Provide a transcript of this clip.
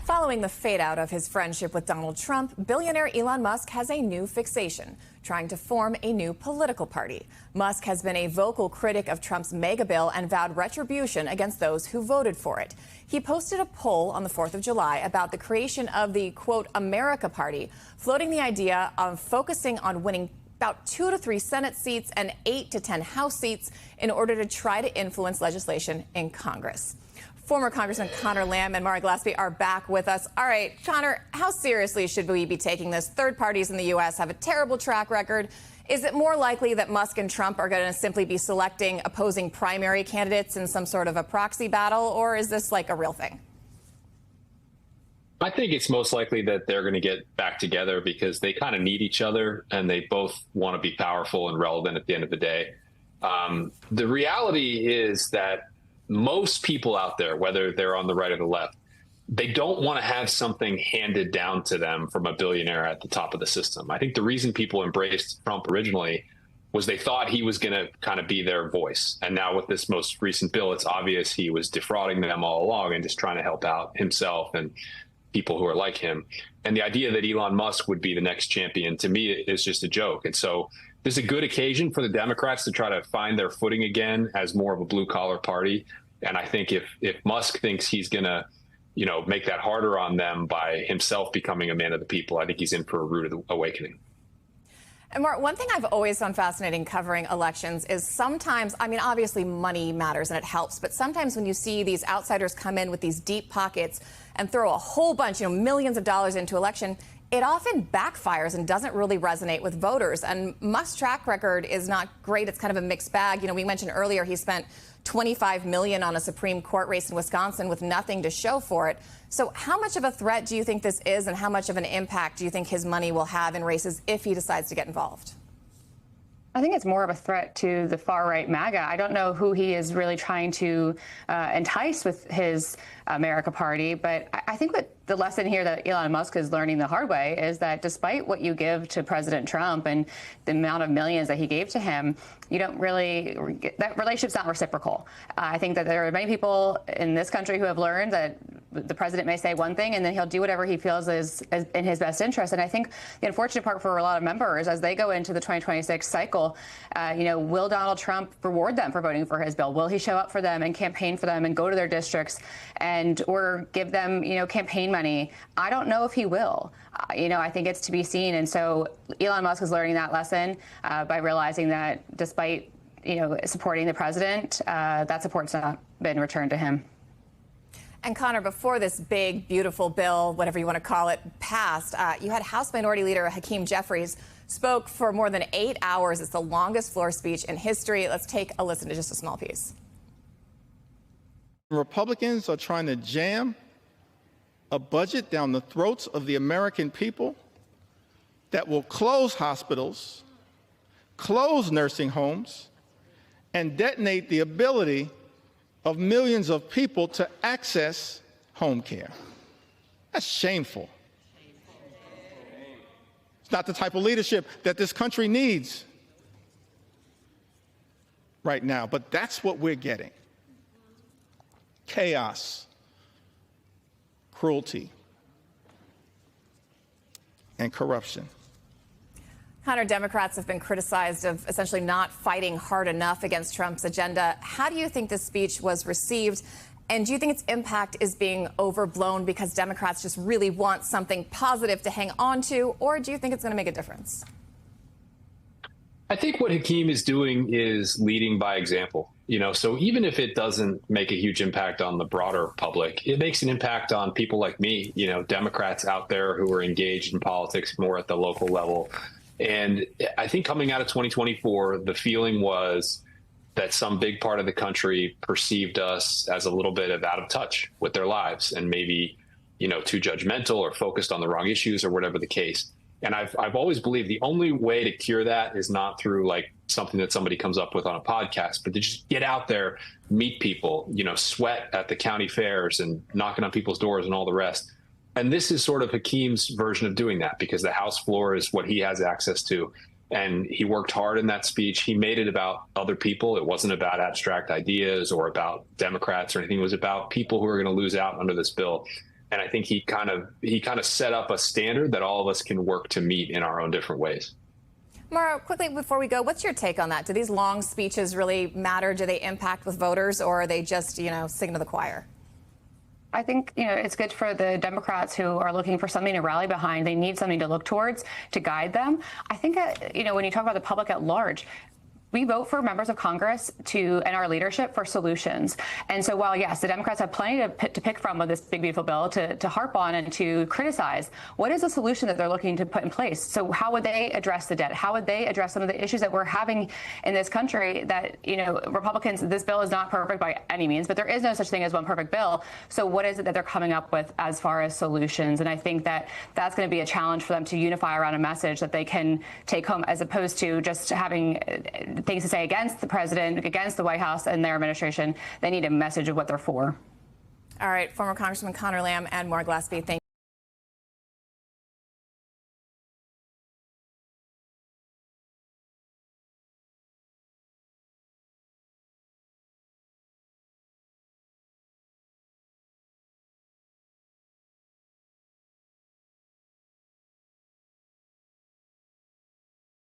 Following the fade-out of his friendship with Donald Trump, billionaire Elon Musk has a new fixation, trying to form a new political party. Musk has been a vocal critic of Trump's mega bill and vowed retribution against those who voted for it. He posted a poll on the 4th of July about the creation of the, quote, America Party, floating the idea of focusing on winning about 2 to 3 Senate seats and 8 to 10 House seats in order to try to influence legislation in Congress. Former Congressman Conor Lamb and Mara Gillespie are back with us. All right, Conor, how seriously should we be taking this? Third parties in the U.S. have a terrible track record. Is it more likely that Musk and Trump are going to simply be selecting opposing primary candidates in some sort of a proxy battle, or is this like a real thing? I think it's most likely that they're going to get back together because they kind of need each other and they both want to be powerful and relevant at the end of the day. The reality is that most people out there, whether they're on the right or the left, they don't want to have something handed down to them from a billionaire at the top of the system. I think the reason people embraced Trump originally was they thought he was going to kind of be their voice. And now with this most recent bill, it's obvious he was defrauding them all along and just trying to help out himself and people who are like him. And the idea that Elon Musk would be the next champion, to me, is just a joke. And so there's a good occasion for the Democrats to try to find their footing again as more of a blue collar party. And I think if Musk thinks he's going to, make that harder on them by himself becoming a man of the people, I think he's in for a rude awakening. And Mark, one thing I've always found fascinating covering elections is sometimes, obviously money matters and it helps, but sometimes when you see these outsiders come in with these deep pockets and throw a whole bunch, millions of dollars into election, it often backfires and doesn't really resonate with voters. And Musk's track record is not great. It's kind of a mixed bag. We mentioned earlier he spent $25 million on a Supreme Court race in Wisconsin with nothing to show for it. So how much of a threat do you think this is, and how much of an impact do you think his money will have in races if he decides to get involved? I think it's more of a threat to the far-right MAGA. I don't know who he is really trying to entice with his America Party, but I think that the lesson here that Elon Musk is learning the hard way is that despite what you give to President Trump and the amount of millions that he gave to him, you don't really that relationship's not reciprocal. I think that there are many people in this country who have learned that the president may say one thing and then he'll do whatever he feels is in his best interest. And I think the unfortunate part for a lot of members as they go into the 2026 cycle, will Donald Trump reward them for voting for his bill? Will he show up for them and campaign for them and go to their districts or give them, campaign money? I don't know if he will. I think it's to be seen. And so Elon Musk is learning that lesson by realizing that despite, supporting the president, that support's not been returned to him. And Conor, before this big, beautiful bill, whatever you want to call it, passed, you had House Minority Leader Hakeem Jeffries spoke for more than 8 hours. It's the longest floor speech in history. Let's take a listen to just a small piece. Republicans are trying to jam a budget down the throats of the American people that will close hospitals, close nursing homes, and detonate the ability of millions of people to access home care. That's shameful. It's not the type of leadership that this country needs right now, but that's what we're getting. Chaos, cruelty, and corruption. Conor, Democrats have been criticized of essentially not fighting hard enough against Trump's agenda. How do you think this speech was received? And do you think its impact is being overblown because Democrats just really want something positive to hang on to? Or do you think it's going to make a difference? I think what Hakeem is doing is leading by example. So even if it doesn't make a huge impact on the broader public, it makes an impact on people like me, Democrats out there who are engaged in politics more at the local level. And I think coming out of 2024, the feeling was that some big part of the country perceived us as a little bit of out of touch with their lives and maybe, too judgmental or focused on the wrong issues or whatever the case. And I've always believed the only way to cure that is not through like something that somebody comes up with on a podcast, but to just get out there, meet people, sweat at the county fairs and knocking on people's doors and all the rest. And this is sort of Hakeem's version of doing that because the House floor is what he has access to. And he worked hard in that speech. He made it about other people. It wasn't about abstract ideas or about Democrats or anything. It was about people who are going to lose out under this bill. And I think he kind of set up a standard that all of us can work to meet in our own different ways. Mara, quickly before we go, what's your take on that? Do these long speeches really matter? Do they impact with voters, or are they just, singing to the choir? I think, it's good for the Democrats who are looking for something to rally behind. They need something to look towards to guide them. I think, when you talk about the public at large, we vote for members of Congress and our leadership for solutions. And so while, yes, the Democrats have plenty to pick from with this big, beautiful bill to harp on and to criticize, what is the solution that they're looking to put in place? So how would they address the debt? How would they address some of the issues that we're having in this country that, Republicans, this bill is not perfect by any means, but there is no such thing as one perfect bill. So what is it that they're coming up with as far as solutions? And I think that that's going to be a challenge for them to unify around a message that they can take home, as opposed to just having things to say against the president, against the White House and their administration. They need a message of what they're for. All right, former Congressman Conor Lamb and Maura Gillespie, thank you.